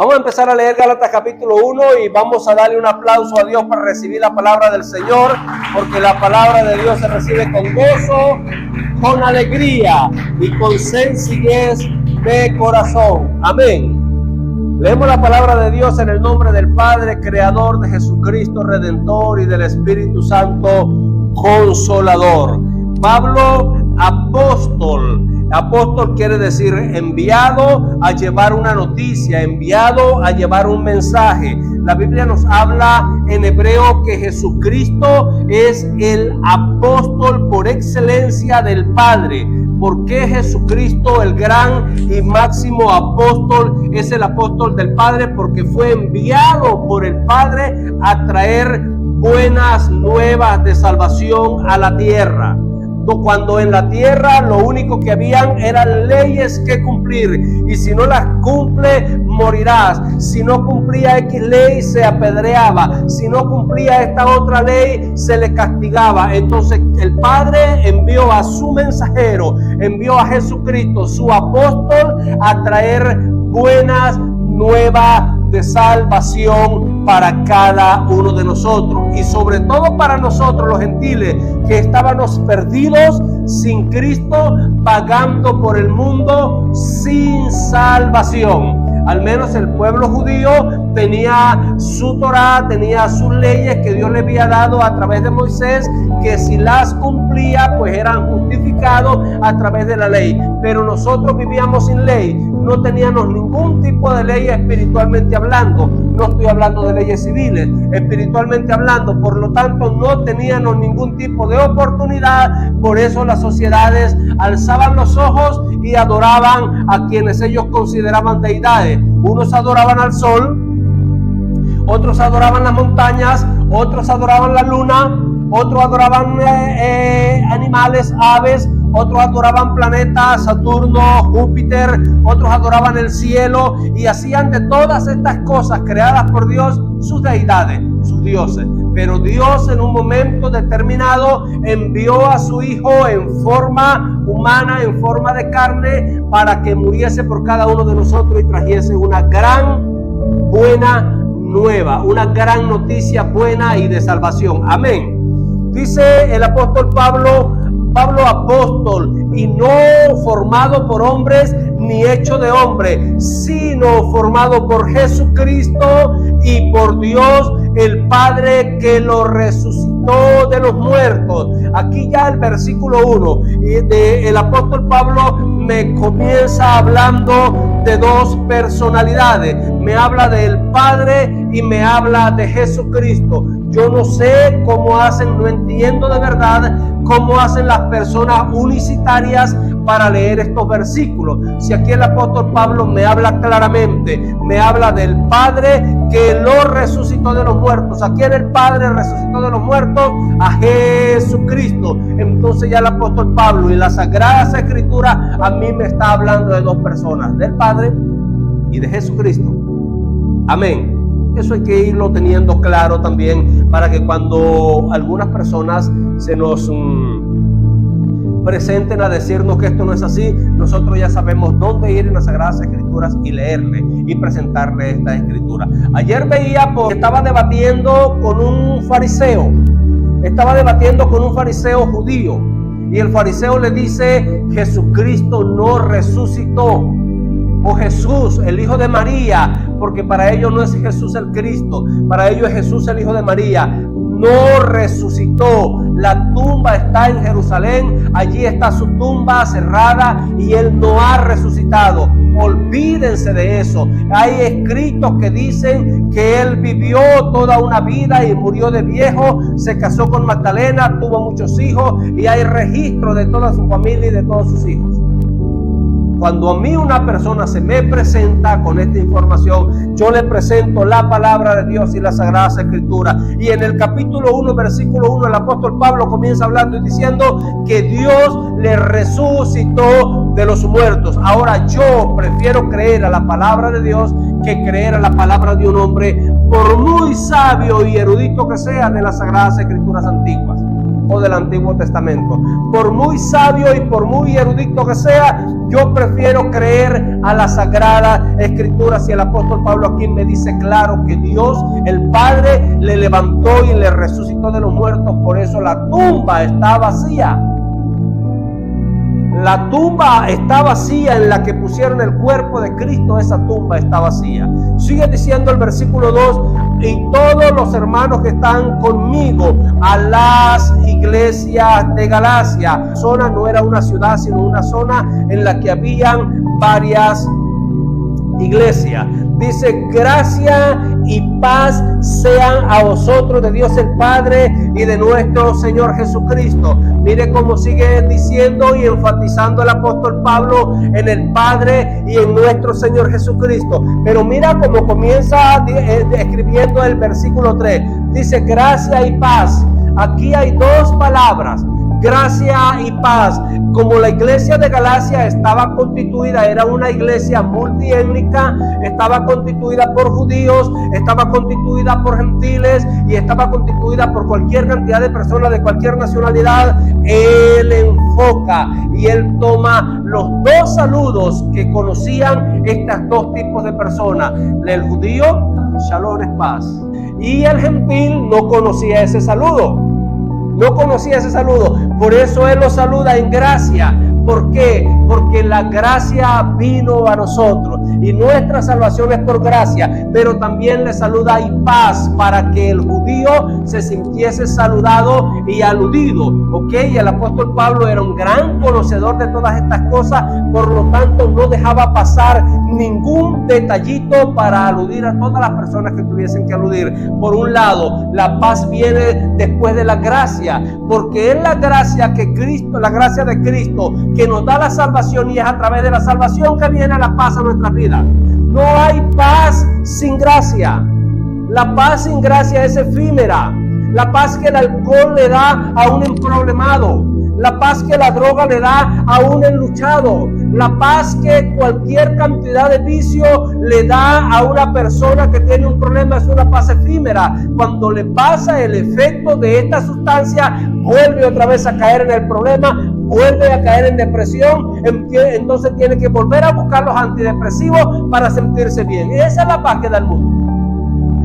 Vamos a empezar a leer Gálatas capítulo 1 y vamos a darle un aplauso a Dios para recibir la palabra del Señor, porque la palabra de Dios se recibe con gozo, con alegría y con sencillez de corazón. Amén. Leemos la palabra de Dios en el nombre del Padre, Creador, de Jesucristo, Redentor, y del Espíritu Santo, Consolador. Pablo, apóstol. Apóstol quiere decir enviado a llevar una noticia, enviado a llevar un mensaje. La Biblia nos habla en hebreo que Jesucristo es el apóstol por excelencia del Padre. ¿Por qué Jesucristo, el gran y máximo apóstol, es el apóstol del Padre? Porque fue enviado por el Padre a traer buenas nuevas de salvación a la tierra. Cuando en la tierra lo único que habían eran leyes que cumplir, y si no las cumple morirás. Si no cumplía X ley se apedreaba, si no cumplía esta otra ley se le castigaba. Entonces el Padre envió a su mensajero, envió a Jesucristo, su apóstol, a traer buenas nuevas de salvación para cada uno de nosotros, y sobre todo para nosotros los gentiles que estábamos perdidos sin Cristo, vagando por el mundo sin salvación. Al menos el pueblo judío tenía su Torá, tenía sus leyes que Dios le había dado a través de Moisés, que si las cumplía pues eran justificados a través de la ley. Pero nosotros vivíamos sin ley, no teníamos ningún tipo de ley espiritualmente hablando. No estoy hablando de leyes civiles, espiritualmente hablando. Por lo tanto, no teníamos ningún tipo de oportunidad. Por eso las sociedades alzaban los ojos y adoraban a quienes ellos consideraban deidades. Unos adoraban al sol, otros adoraban las montañas, otros adoraban la luna, otros adoraban animales, aves, otros adoraban planetas, Saturno, Júpiter, otros adoraban el cielo, y hacían de todas estas cosas creadas por Dios sus deidades, sus dioses. Pero Dios en un momento determinado envió a su Hijo en forma humana, en forma de carne, para que muriese por cada uno de nosotros y trajese una gran buena nueva, una gran noticia buena y de salvación. Amén. Dice el apóstol Pablo apóstol, y no formado por hombres ni hecho de hombre, sino formado por Jesucristo y por Dios el Padre, que lo resucitó de los muertos. Aquí ya el versículo 1 el apóstol Pablo me comienza hablando de dos personalidades. Me habla del Padre y me habla de Jesucristo. Yo no sé cómo hacen, no entiendo de verdad cómo hacen las personas unicitarias para leer estos versículos. Si aquí el apóstol Pablo me habla claramente, me habla del Padre que lo resucitó de los muertos. ¿A quién el Padre resucitó de los muertos? A Jesucristo. Entonces ya el apóstol Pablo y las Sagradas Escrituras a mí me está hablando de dos personas, del Padre y de Jesucristo. Amén. Eso hay que irlo teniendo claro también, para que cuando algunas personas se nos presenten a decirnos que esto no es así, nosotros ya sabemos dónde ir en las Sagradas Escrituras y leerle y presentarle esta escritura. Ayer veía porque estaba debatiendo con un fariseo, judío, y el fariseo le dice: Jesucristo no resucitó, o Jesús, el hijo de María, porque para ellos no es Jesús el Cristo, para ellos es Jesús el hijo de María, no resucitó. La tumba está en Jerusalén, allí está su tumba cerrada y él no ha resucitado. Olvídense de eso. Hay escritos que dicen que él vivió toda una vida y murió de viejo, se casó con Magdalena, tuvo muchos hijos, y hay registro de toda su familia y de todos sus hijos. Cuando a mí una persona se me presenta con esta información, yo le presento la palabra de Dios y las Sagradas Escrituras. Y en el capítulo 1, versículo 1, el apóstol Pablo comienza hablando y diciendo que Dios le resucitó de los muertos. Ahora yo prefiero creer a la palabra de Dios que creer a la palabra de un hombre, por muy sabio y erudito que sea, de las Sagradas Escrituras antiguas. o del Antiguo Testamento. Por muy sabio y por muy erudito que sea, yo prefiero creer a las Sagradas Escrituras. Y el apóstol Pablo aquí me dice claro que Dios, el Padre, le levantó y le resucitó de los muertos. Por eso la tumba está vacía. La tumba está vacía en la que pusieron el cuerpo de Cristo. Esa tumba está vacía. Sigue diciendo el versículo 2: y todos los hermanos que están conmigo a las iglesias de Galacia. La zona no era una ciudad, sino una zona en la que habían varias iglesias. Dice: gracia y paz sean a vosotros de Dios el Padre y de nuestro Señor Jesucristo. Mire cómo sigue diciendo y enfatizando el apóstol Pablo en el Padre y en nuestro Señor Jesucristo. Pero mira cómo comienza escribiendo el versículo 3. Dice: gracia y paz. Aquí hay dos palabras: gracia y paz. Como la iglesia de Galacia estaba constituida, era una iglesia multiétnica, estaba constituida por judíos, estaba constituida por gentiles y estaba constituida por cualquier cantidad de personas de cualquier nacionalidad. Él enfoca y él toma los dos saludos que conocían estos dos tipos de personas. El judío, shalom es paz, y el gentil no conocía ese saludo. No conocía ese saludo. Por eso él lo saluda en gracia. ¿Por qué? Porque la gracia vino a nosotros y nuestra salvación es por gracia, pero también le saluda y paz, para que el judío se sintiese saludado y aludido. ¿Ok? Y el apóstol Pablo era un gran conocedor de todas estas cosas, por lo tanto no dejaba pasar ningún detallito para aludir a todas las personas que tuviesen que aludir. Por un lado, la paz viene después de la gracia, porque es la gracia que Cristo, la gracia de Cristo, que nos da la salvación, y es a través de la salvación que viene la paz a nuestras vidas. No hay paz sin gracia. La paz sin gracia es efímera. La paz que el alcohol le da a un emproblemado, la paz que la droga le da a un enluchado, la paz que cualquier cantidad de vicio le da a una persona que tiene un problema, es una paz efímera. Cuando le pasa el efecto de esta sustancia, vuelve otra vez a caer en el problema, vuelve a caer en depresión, entonces tiene que volver a buscar los antidepresivos para sentirse bien. Esa es la paz que da el mundo.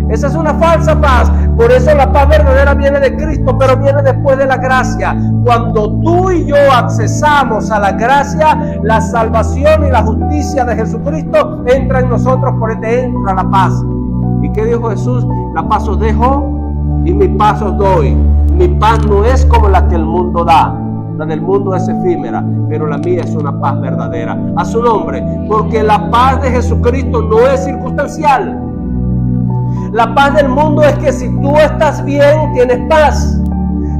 Esa es una falsa paz. Por eso la paz verdadera viene de Cristo, pero viene después de la gracia. Cuando tú y yo accesamos a la gracia, la salvación y la justicia de Jesucristo entra en nosotros, por ende entra la paz. ¿Y qué dijo Jesús? La paz os dejo y mi paz os doy. Mi paz no es como la que el mundo da. La del mundo es efímera, pero la mía es una paz verdadera. A su nombre, porque la paz de Jesucristo no es circunstancial. La paz del mundo es que si tú estás bien, tienes paz.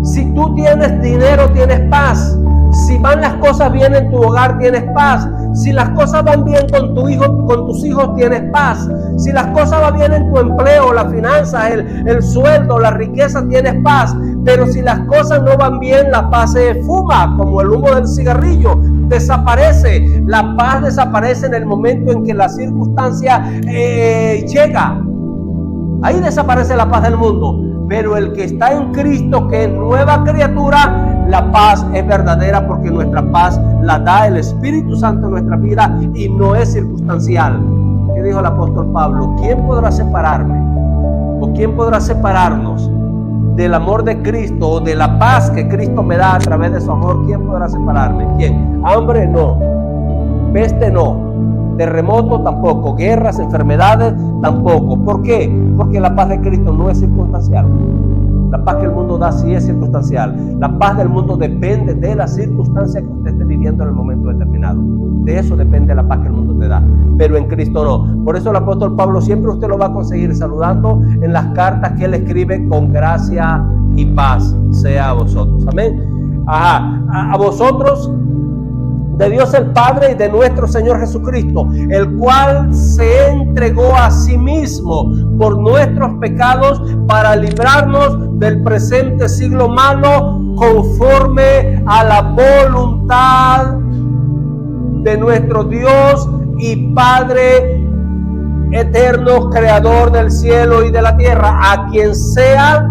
Si tú tienes dinero, tienes paz. Si van las cosas bien en tu hogar, tienes paz. Si las cosas van bien con tu hijo, con tus hijos, tienes paz. Si las cosas van bien en tu empleo, las finanzas, el sueldo, la riqueza, tienes paz. Pero si las cosas no van bien, la paz se esfuma como el humo del cigarrillo. Desaparece. La paz desaparece en el momento en que la circunstancia llega. Ahí desaparece la paz del mundo. Pero el que está en Cristo, que es nueva criatura, la paz es verdadera, porque nuestra paz la da el Espíritu Santo en nuestra vida y no es circunstancial. ¿Qué dijo el apóstol Pablo? ¿Quién podrá separarme? ¿O quién podrá separarnos del amor de Cristo, o de la paz que Cristo me da a través de su amor? ¿Quién podrá separarme? ¿Quién? Hambre no, peste no, terremotos tampoco, guerras, enfermedades tampoco. ¿Por qué? Porque la paz de Cristo no es circunstancial. La paz que el mundo da sí es circunstancial. La paz del mundo depende de la circunstancia que usted esté viviendo en el momento determinado. De eso depende la paz que el mundo te da, pero en Cristo no. Por eso el apóstol Pablo siempre usted lo va a conseguir saludando en las cartas que él escribe: con gracia y paz sea a vosotros. Amén. A vosotros, de Dios el Padre y de nuestro Señor Jesucristo, el cual se entregó a sí mismo por nuestros pecados para librarnos del presente siglo malo, conforme a la voluntad de nuestro Dios y Padre eterno, creador del cielo y de la tierra, a quien sea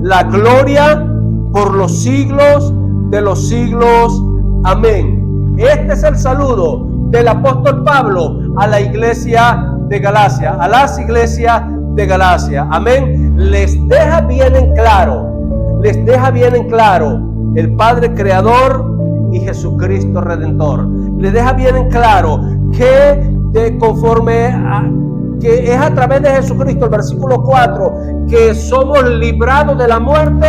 la gloria por los siglos de los siglos. Amén. Este es el saludo del apóstol Pablo a la iglesia de Galacia, a las iglesias de Galacia. Amén. Les deja bien en claro el Padre Creador y Jesucristo Redentor. Les deja bien en claro que que es a través de Jesucristo, el versículo 4, que somos librados de la muerte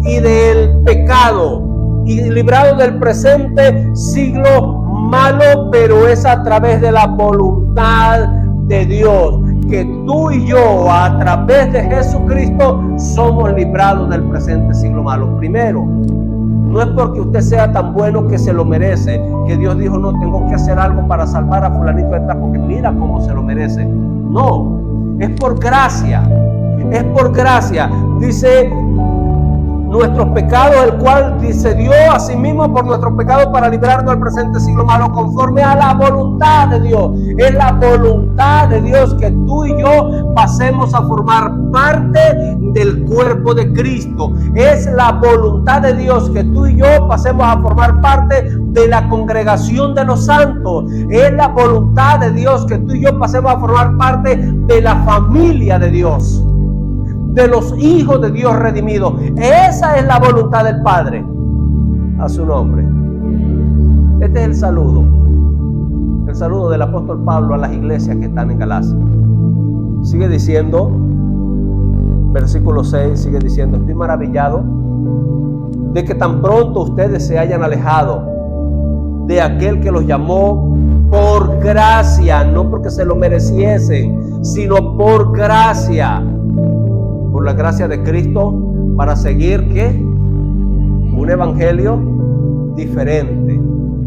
y del pecado, y librados del presente siglo malo, pero es a través de la voluntad de Dios, que tú y yo, a través de Jesucristo, somos librados del presente siglo malo. Primero, no es porque usted sea tan bueno que se lo merece, que Dios dijo, no, tengo que hacer algo para salvar a fulanito detrás, porque mira cómo se lo merece. No, es por gracia, Dice, nuestros pecados, el cual se dio a sí mismo por nuestros pecados para librarnos del presente siglo malo, conforme a la voluntad de Dios. Es la voluntad de Dios que tú y yo pasemos a formar parte del cuerpo de Cristo. Es la voluntad de Dios que tú y yo pasemos a formar parte de la congregación de los santos. Es la voluntad de Dios que tú y yo pasemos a formar parte de la familia de Dios, de los hijos de Dios redimidos. Esa es la voluntad del Padre. A su nombre. Este es el saludo del apóstol Pablo a las iglesias que están en Galacia. Sigue diciendo, versículo 6, sigue diciendo, estoy maravillado de que tan pronto ustedes se hayan alejado de aquel que los llamó por gracia, no porque se lo mereciesen, sino por gracia, por la gracia de Cristo, para seguir ¿qué? Un evangelio diferente.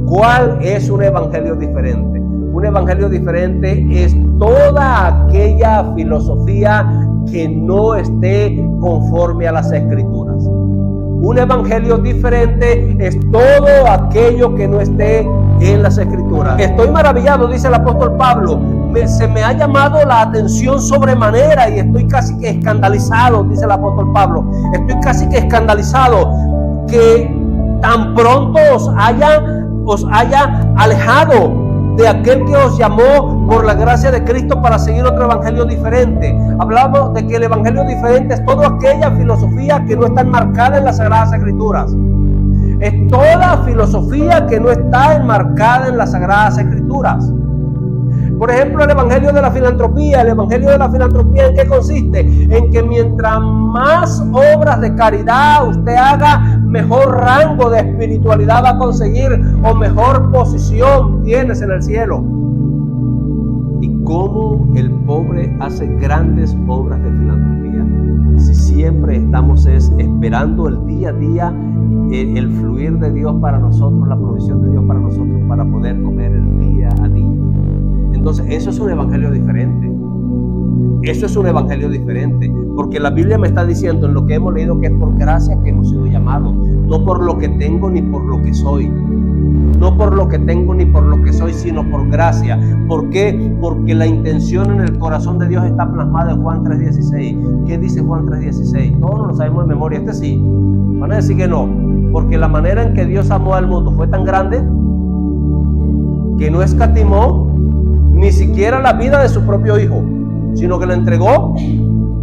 ¿Cuál es un evangelio diferente? Un evangelio diferente es toda aquella filosofía que no esté conforme a las Escrituras. Un evangelio diferente es todo aquello que no esté en las Escrituras. Estoy maravillado, dice el apóstol Pablo. Se me ha llamado la atención sobremanera y estoy casi que escandalizado, dice el apóstol Pablo. Estoy casi que escandalizado que tan pronto os haya alejado de aquel que os llamó por la gracia de Cristo para seguir otro evangelio diferente. Hablamos de que el evangelio diferente es toda aquella filosofía que no está enmarcada en las Sagradas Escrituras. Es toda filosofía que no está enmarcada en las Sagradas Escrituras. Por ejemplo, el evangelio de la filantropía. ¿El evangelio de la filantropía en qué consiste? En que mientras más obras de caridad usted haga, mejor rango de espiritualidad va a conseguir o mejor posición tienes en el cielo. Y cómo el pobre hace grandes obras de filantropía si siempre estamos esperando el día a día, el fluir de Dios para nosotros, la provisión de Dios para nosotros, para poder comer el día a día. Entonces eso es un evangelio diferente. Eso es un evangelio diferente, porque la Biblia me está diciendo en lo que hemos leído que es por gracia que hemos sido llamados, no por lo que tengo ni por lo que soy. No por lo que tengo ni por lo que soy, sino por gracia. ¿Por qué? Porque la intención en el corazón de Dios está plasmada en Juan 3:16. ¿Qué dice Juan 3:16? Todos lo sabemos de memoria. Este sí. Van a decir que no, porque la manera en que Dios amó al mundo fue tan grande que no escatimó ni siquiera la vida de su propio Hijo, sino que lo entregó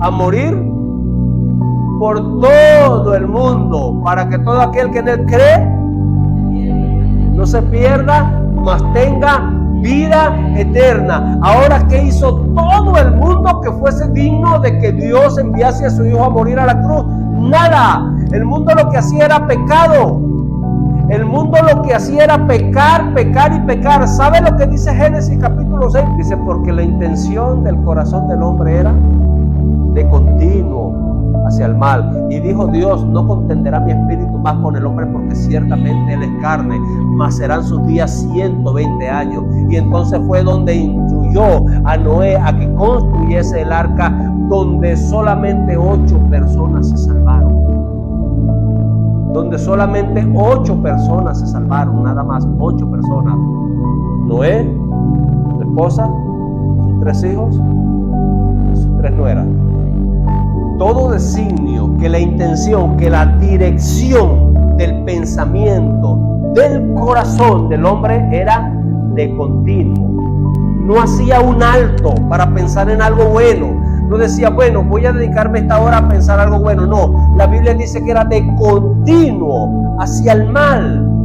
a morir por todo el mundo, para que todo aquel que en él cree no se pierda, mas tenga vida eterna. Ahora, ¿qué hizo todo el mundo que fuese digno de que Dios enviase a su Hijo a morir a la cruz? Nada. El mundo lo que hacía era pecado. El mundo lo que hacía era pecar, pecar y pecar. ¿Sabe lo que dice Génesis capítulo 6? Dice, porque la intención del corazón del hombre era de continuo hacia el mal. Y dijo Dios, no contenderá mi espíritu más con el hombre, porque ciertamente él es carne, mas serán sus días 120 años. Y entonces fue donde instruyó a Noé a que construyese el arca, donde solamente 8 personas se salvaron. Donde solamente 8 personas se salvaron, nada más 8 personas. Noé, su esposa, sus 3 hijos y sus 3 nueras. todo designio, que la intención, que la dirección del pensamiento, del corazón del hombre era de continuo. No hacía un alto para pensar en algo bueno. No decía, bueno, voy a dedicarme esta hora a pensar algo bueno. No, la Biblia dice que era de continuo hacia el mal.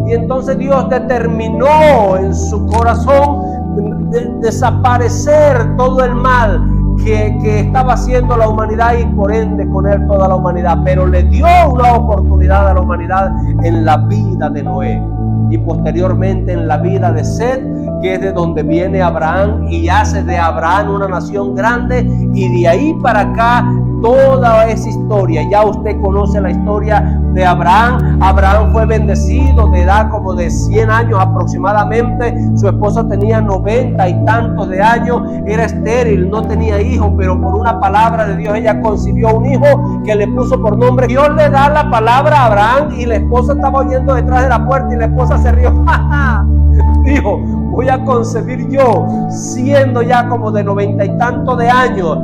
Y entonces Dios determinó en su corazón desaparecer todo el mal que estaba haciendo la humanidad y por ende con él toda la humanidad. Pero le dio una oportunidad a la humanidad en la vida de Noé y posteriormente en la vida de Set, que es de donde viene Abraham, y hace de Abraham una nación grande, y de ahí para acá toda esa historia. Ya usted conoce la historia de Abraham. Abraham fue bendecido de edad como de 100 años aproximadamente. Su esposa tenía 90 y tantos de años, era estéril, no tenía hijos, pero por una palabra de Dios ella concibió un hijo que le puso por nombre. Dios le da la palabra a Abraham y la esposa estaba oyendo detrás de la puerta y la esposa se rió. Dijo, voy a concebir yo siendo ya como de 90 y tantos de años,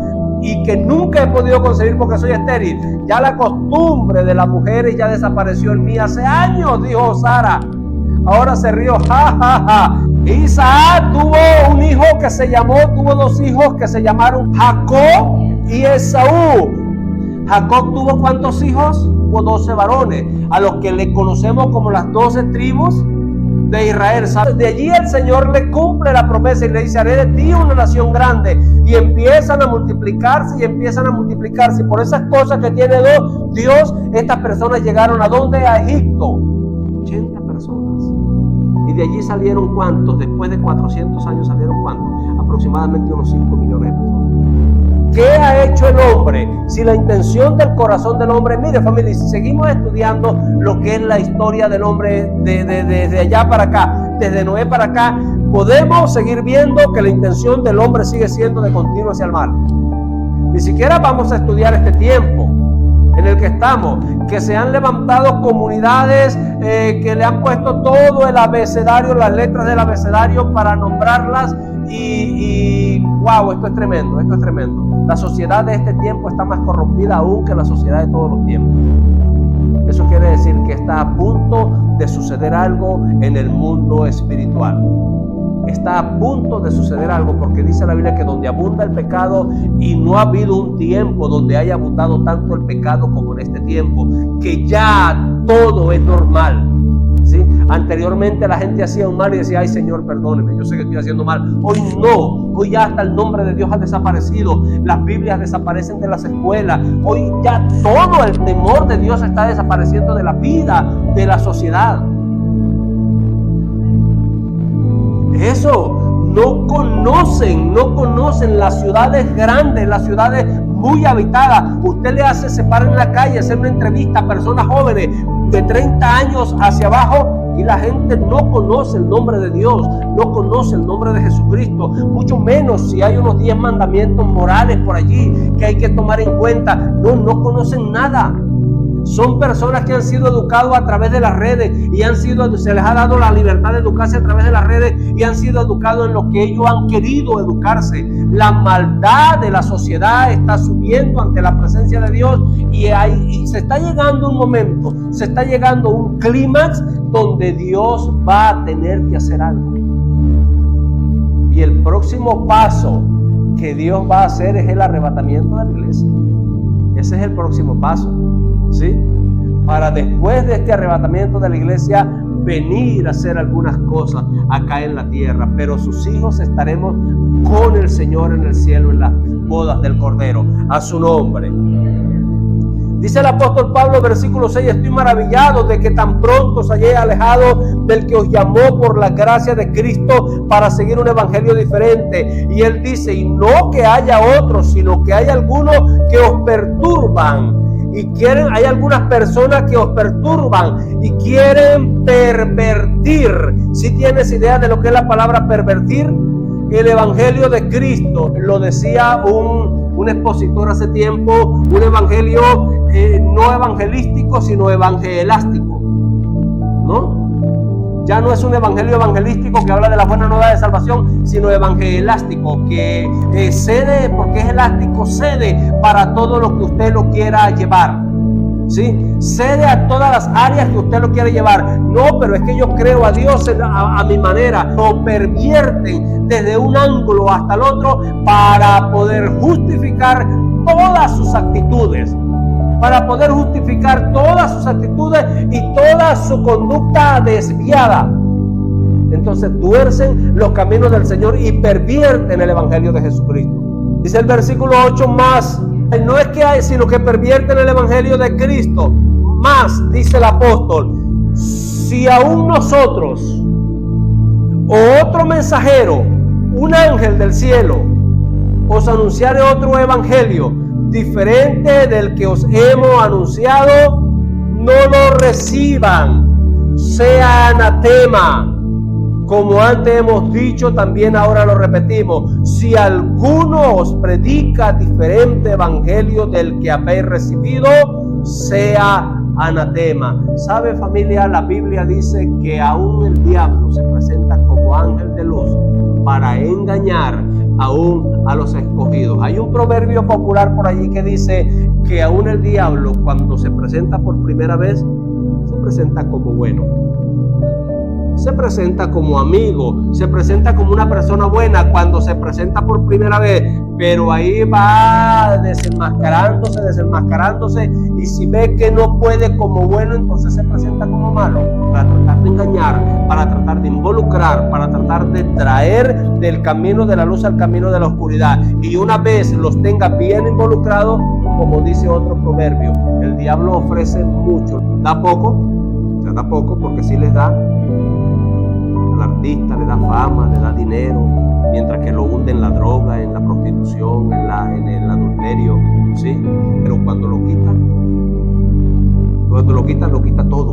y que nunca he podido concebir porque soy estéril. Ya la costumbre de las mujeres ya desapareció en mí hace años, dijo Sara. Ahora se rió, Isaac tuvo un hijo que se llamó, tuvo dos hijos que se llamaron Jacob y Esaú. Jacob tuvo ¿cuántos hijos? Tuvo 12 varones, a los que le conocemos como las 12 tribus de Israel. De allí el Señor le cumple la promesa y le dice, haré de ti una nación grande, y empiezan a multiplicarse y empiezan a multiplicarse. Y por esas cosas que tiene Dios, estas personas llegaron ¿a dónde? A Egipto. 80 personas. Y de allí salieron ¿cuántos? Después de 400 años salieron ¿cuántos? Aproximadamente unos 5 millones de personas. ¿Qué ha hecho el hombre? Si la intención del corazón del hombre, mire familia, si seguimos estudiando lo que es la historia del hombre desde allá para acá, desde Noé para acá, podemos seguir viendo que la intención del hombre sigue siendo de continuo hacia el mal. Ni siquiera vamos a estudiar este tiempo en el que estamos, que se han levantado comunidades que le han puesto todo el abecedario, las letras del abecedario para nombrarlas, y wow, esto es tremendo, esto es tremendo. La sociedad de este tiempo está más corrompida aún que la sociedad de todos los tiempos. Eso quiere decir que está a punto de suceder algo en el mundo espiritual. Está a punto de suceder algo, porque dice la Biblia que donde abunda el pecado, y no ha habido un tiempo donde haya abundado tanto el pecado como en este tiempo, que ya todo es normal. ¿Sí? Anteriormente la gente hacía un mal y decía, ay Señor, perdóneme, yo sé que estoy haciendo mal. Hoy no, hoy ya hasta el nombre de Dios ha desaparecido, las Biblias desaparecen de las escuelas, hoy ya todo el temor de Dios está desapareciendo de la vida, de la sociedad. Eso, no conocen las ciudades grandes, las ciudades muy habitadas. Usted le hace, se para en la calle, hacer una entrevista a personas jóvenes de 30 años hacia abajo, y la gente no conoce el nombre de Dios, no conoce el nombre de Jesucristo, mucho menos si hay unos 10 mandamientos morales por allí que hay que tomar en cuenta. No conocen nada. Son personas que han sido educados a través de las redes y se les ha dado la libertad de educarse a través de las redes, y han sido educados en lo que ellos han querido educarse. La maldad de la sociedad está subiendo ante la presencia de Dios, y se está llegando un momento, se está llegando un clímax donde Dios va a tener que hacer algo. Y el próximo paso que Dios va a hacer es el arrebatamiento de la iglesia. Ese es el próximo paso. ¿Sí? Para después de este arrebatamiento de la iglesia venir a hacer algunas cosas acá en la tierra, pero sus hijos estaremos con el Señor en el cielo, en las bodas del Cordero, a su nombre. Dice el apóstol Pablo, versículo 6, estoy maravillado de que tan pronto os hayáis alejado del que os llamó por la gracia de Cristo para seguir un evangelio diferente. Y él dice, y no que haya otros, sino que hay algunos que os perturban. Hay algunas personas que os perturban y quieren pervertir. Si tienes idea de lo que es la palabra pervertir, el evangelio de Cristo, lo decía un expositor hace tiempo, un evangelio no evangelístico, sino evangelástico, ¿no? Ya no es un evangelio evangelístico que habla de la buena nueva de salvación, sino evangelástico, que cede, porque es elástico, cede para todo lo que usted lo quiera llevar. ¿Sí? Cede a todas las áreas que usted lo quiere llevar. No, pero es que yo creo a Dios a mi manera. Lo pervierten desde un ángulo hasta el otro para poder justificar todas sus actitudes. Para poder justificar todas sus actitudes y toda su conducta desviada. Entonces tuercen los caminos del Señor y pervierten el evangelio de Jesucristo. Dice el versículo 8 más. No es que hay, sino que pervierten el evangelio de Cristo. Más, dice el apóstol, si aún nosotros o otro mensajero, un ángel del cielo, os anunciare otro evangelio diferente del que os hemos anunciado, no lo reciban, sea anatema. Como antes hemos dicho, también ahora lo repetimos: si alguno os predica diferente evangelio del que habéis recibido, sea anatema. ¿Sabe, familia? La Biblia dice que aún el diablo se presenta como ángel de luz para engañar aún a los escogidos. Hay un proverbio popular por allí que dice que aún el diablo, cuando se presenta por primera vez, se presenta como bueno. Se presenta como amigo, se presenta como una persona buena cuando se presenta por primera vez, pero ahí va desenmascarándose, y si ve que no puede como bueno, entonces se presenta como malo, para tratar de engañar, para tratar de involucrar, para tratar de traer del camino de la luz al camino de la oscuridad. Y una vez los tenga bien involucrados, como dice otro proverbio, el diablo ofrece mucho, da poco porque sí les da. Al artista le da fama, le da dinero, mientras que lo hunde en la droga, en la prostitución, en el adulterio, ¿sí? Pero cuando lo quita todo.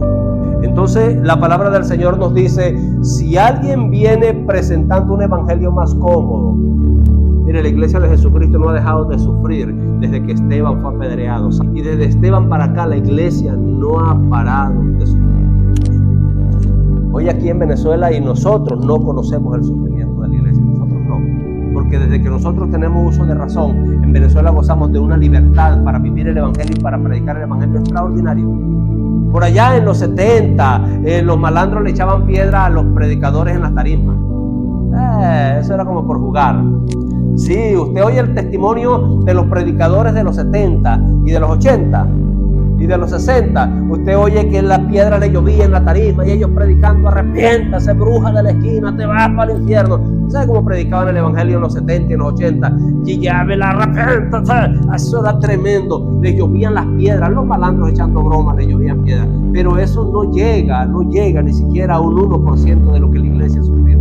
Entonces la palabra del Señor nos dice: si alguien viene presentando un evangelio más cómodo, mire, la iglesia de Jesucristo no ha dejado de sufrir desde que Esteban fue apedreado, y desde Esteban para acá la iglesia no ha parado de sufrir. Hoy aquí en Venezuela, y nosotros no conocemos el sufrimiento de la iglesia, nosotros no, porque desde que nosotros tenemos uso de razón, en Venezuela gozamos de una libertad para vivir el evangelio y para predicar el evangelio extraordinario. Por allá en los 70, los malandros le echaban piedra a los predicadores en las tarimas. Eso era como por jugar. Sí, usted oye el testimonio de los predicadores de los 70 y de los 80 y de los 60, usted oye que la piedra le llovía en la tarima y ellos predicando: arrepiéntase, bruja de la esquina, te vas para el infierno. ¿Sabe cómo predicaban el evangelio en los 70 y en los 80? Y ya me la arrepiéntase. Eso era tremendo. Le llovían las piedras, los malandros echando bromas, le llovían piedras. Pero eso no llega ni siquiera a un 1% de lo que la iglesia sufrió.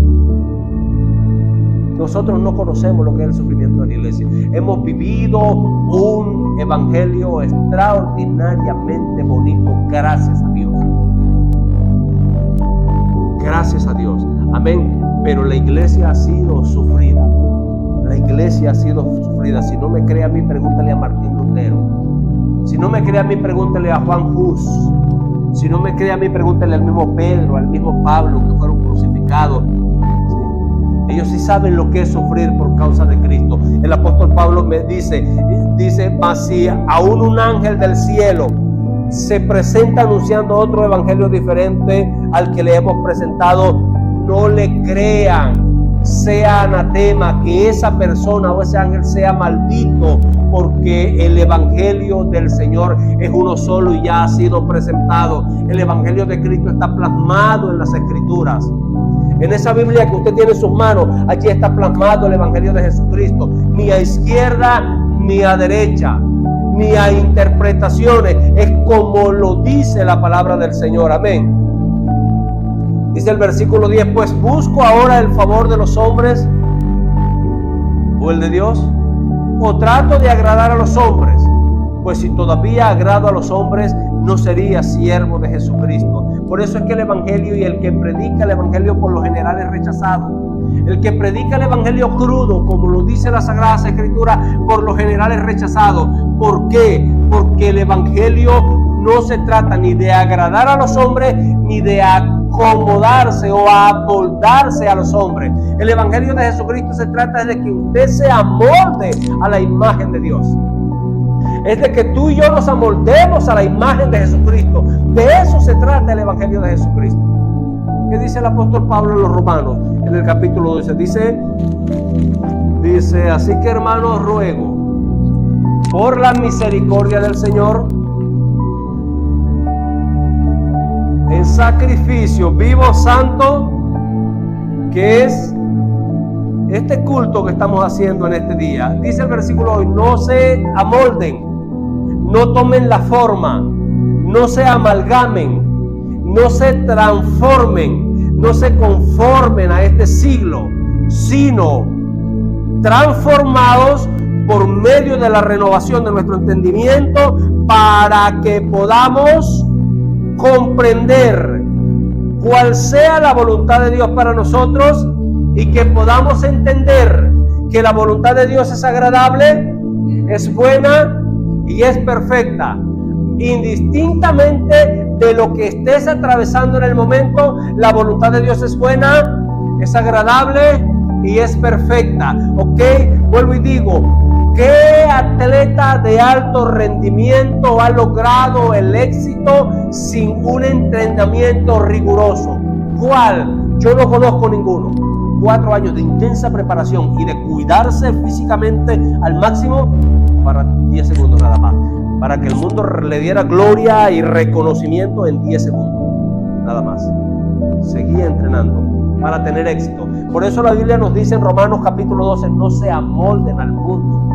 Nosotros no conocemos lo que es el sufrimiento de la iglesia. Hemos vivido un evangelio extraordinariamente bonito, gracias a Dios. Gracias a Dios. Amén. Pero la iglesia ha sido sufrida. La iglesia ha sido sufrida. Si no me cree a mí, pregúntale a Martín Lutero. Si no me cree a mí, pregúntale a Juan Hus. Si no me cree a mí, pregúntale al mismo Pedro, al mismo Pablo, que fueron crucificados. Ellos sí saben lo que es sufrir por causa de Cristo. El apóstol Pablo me dice, mas si aún un ángel del cielo se presenta anunciando otro evangelio diferente al que le hemos presentado, no le crean, sea anatema, que esa persona o ese ángel sea maldito, porque el evangelio del Señor es uno solo y ya ha sido presentado. El evangelio de Cristo está plasmado en las Escrituras. En esa Biblia que usted tiene en sus manos, allí está plasmado el evangelio de Jesucristo. Ni a izquierda ni a derecha, ni a interpretaciones. Es como lo dice la palabra del Señor. Amén. Dice el versículo 10: pues busco ahora el favor de los hombres o el de Dios, o trato de agradar a los hombres. Pues si todavía agrado a los hombres, no sería siervo de Jesucristo. Por eso es que el evangelio y el que predica el evangelio por lo general es rechazado. El que predica el evangelio crudo, como lo dice la Sagrada Escritura, por lo general es rechazado. ¿Por qué? Porque el evangelio no se trata ni de agradar a los hombres, ni de acomodarse o a amoldarse a los hombres. El Evangelio de Jesucristo se trata de que usted se amolde a la imagen de Dios. Es de que tú y yo nos amoldemos a la imagen de Jesucristo. De eso se trata el Evangelio de Jesucristo. ¿Qué dice el apóstol Pablo en los Romanos? En el capítulo 12 dice, así que hermanos, ruego por la misericordia del Señor, en sacrificio vivo, santo, que es este culto que estamos haciendo en este día. Dice el versículo hoy, no se amolden, no tomen la forma, no se amalgamen, no se transformen, no se conformen a este siglo, sino transformados por medio de la renovación de nuestro entendimiento, para que podamos comprender cuál sea la voluntad de Dios para nosotros, y que podamos entender que la voluntad de Dios es agradable, es buena y es perfecta. Indistintamente de lo que estés atravesando en el momento, la voluntad de Dios es buena, es agradable y es perfecta. Ok, vuelvo y digo, ¿qué atleta de alto rendimiento ha logrado el éxito sin un entrenamiento riguroso? ¿Cuál? Yo no conozco ninguno. 4 años de intensa preparación y de cuidarse físicamente al máximo para 10 segundos nada más, para que el mundo le diera gloria y reconocimiento en 10 segundos nada más. Seguía entrenando para tener éxito. Por eso la Biblia nos dice en Romanos capítulo 12, no se amolden al mundo,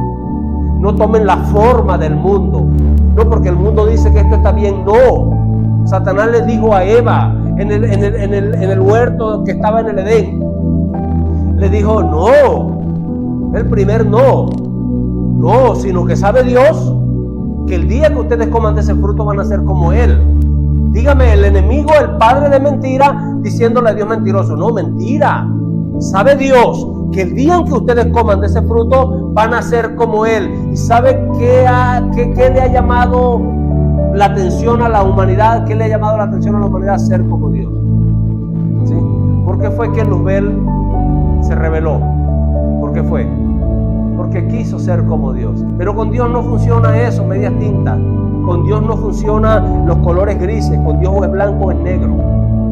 no tomen la forma del mundo, no porque el mundo dice que esto está bien. No, Satanás le dijo a Eva en el huerto que estaba en el Edén, le dijo no, el primer no, sino que sabe Dios que el día que ustedes coman de ese fruto van a ser como Él. Dígame, el enemigo, el padre de mentira, diciéndole a Dios mentiroso. No, mentira. Sabe Dios que el día en que ustedes coman de ese fruto van a ser como Él. ¿Y sabe qué le ha llamado la atención a la humanidad? ¿Qué le ha llamado la atención a la humanidad? Ser como Dios. ¿Sí? ¿Por qué fue que Luzbel se rebeló? ¿Por qué fue? Porque quiso ser como Dios. Pero con Dios no funciona eso, medias tintas. Con Dios no funciona los colores grises. Con Dios o es blanco o es negro.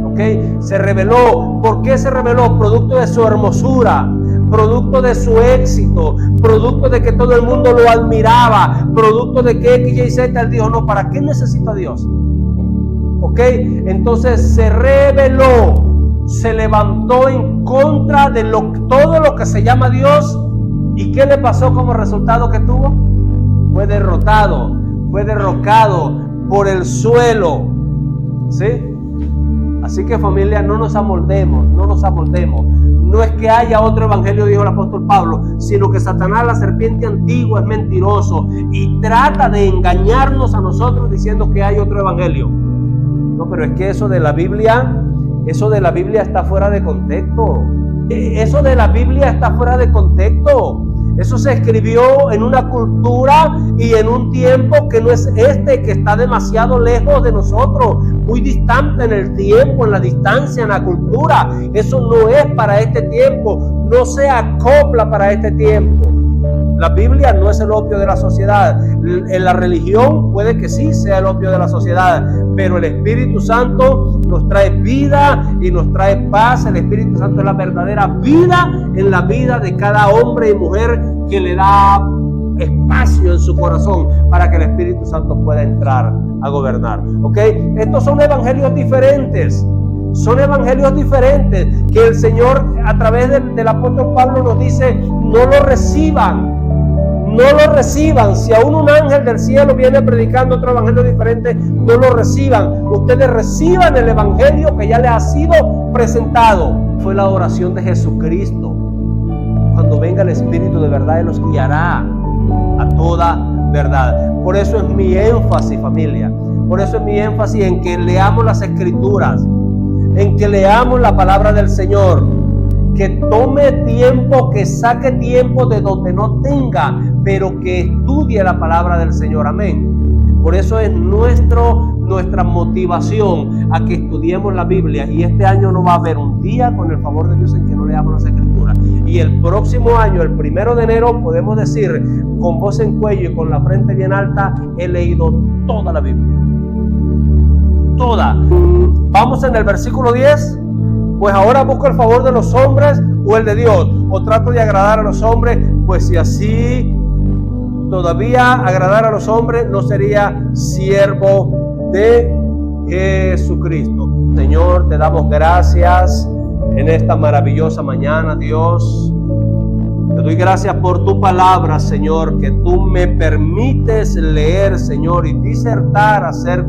¿Ok? Se rebeló. ¿Por qué se rebeló? Producto de su hermosura, producto de su éxito, producto de que todo el mundo lo admiraba, producto de que X, Y, Z. Él dijo, no, ¿para qué necesito a Dios? ¿Ok? Entonces se rebeló, se levantó en contra de todo lo que se llama Dios. ¿Y qué le pasó como resultado que tuvo? Fue derrotado, fue derrocado por el suelo. ¿Sí? Así que familia, no nos amoldemos, no nos amoldemos. No es que haya otro evangelio, dijo el apóstol Pablo, sino que Satanás, la serpiente antigua, es mentiroso y trata de engañarnos a nosotros diciendo que hay otro evangelio. No, pero es que eso de la Biblia está fuera de contexto. Eso de la Biblia está fuera de contexto. Eso se escribió en una cultura y en un tiempo que no es que está demasiado lejos de nosotros, muy distante en el tiempo, en la distancia, en la cultura. Eso no es para este tiempo, no se acopla para este tiempo. La Biblia no es el opio de la sociedad. En la religión puede que sí sea el opio de la sociedad, pero el Espíritu Santo nos trae vida y nos trae paz. El Espíritu Santo es la verdadera vida en la vida de cada hombre y mujer que le da espacio en su corazón para que el Espíritu Santo pueda entrar a gobernar. ¿Ok? Estos son evangelios diferentes. Son evangelios diferentes que el Señor a través del apóstol Pablo nos dice, no lo reciban. No lo reciban. Si aún un ángel del cielo viene predicando otro evangelio diferente, no lo reciban. Ustedes reciban el evangelio que ya les ha sido presentado. Fue la oración de Jesucristo. Cuando venga el Espíritu de verdad, Él nos guiará a toda verdad. Por eso es mi énfasis, familia. Por eso es mi énfasis en que leamos las Escrituras, en que leamos la palabra del Señor. Que tome tiempo, que saque tiempo de donde no tenga, pero que estudie la palabra del Señor. Amén. Por eso es nuestra motivación a que estudiemos la Biblia. Y este año no va a haber un día, con el favor de Dios, en que no leamos las Escrituras. Y el próximo año, el 1 de enero, podemos decir con voz en cuello y con la frente bien alta: he leído toda la Biblia. Toda. Vamos en el versículo 10. Pues ahora busco el favor de los hombres o el de Dios, o trato de agradar a los hombres. Pues si así todavía agradar a los hombres, no sería siervo de Jesucristo. Señor, te damos gracias en esta maravillosa mañana, Dios. Te doy gracias por tu palabra, Señor, que tú me permites leer, Señor, y disertar acerca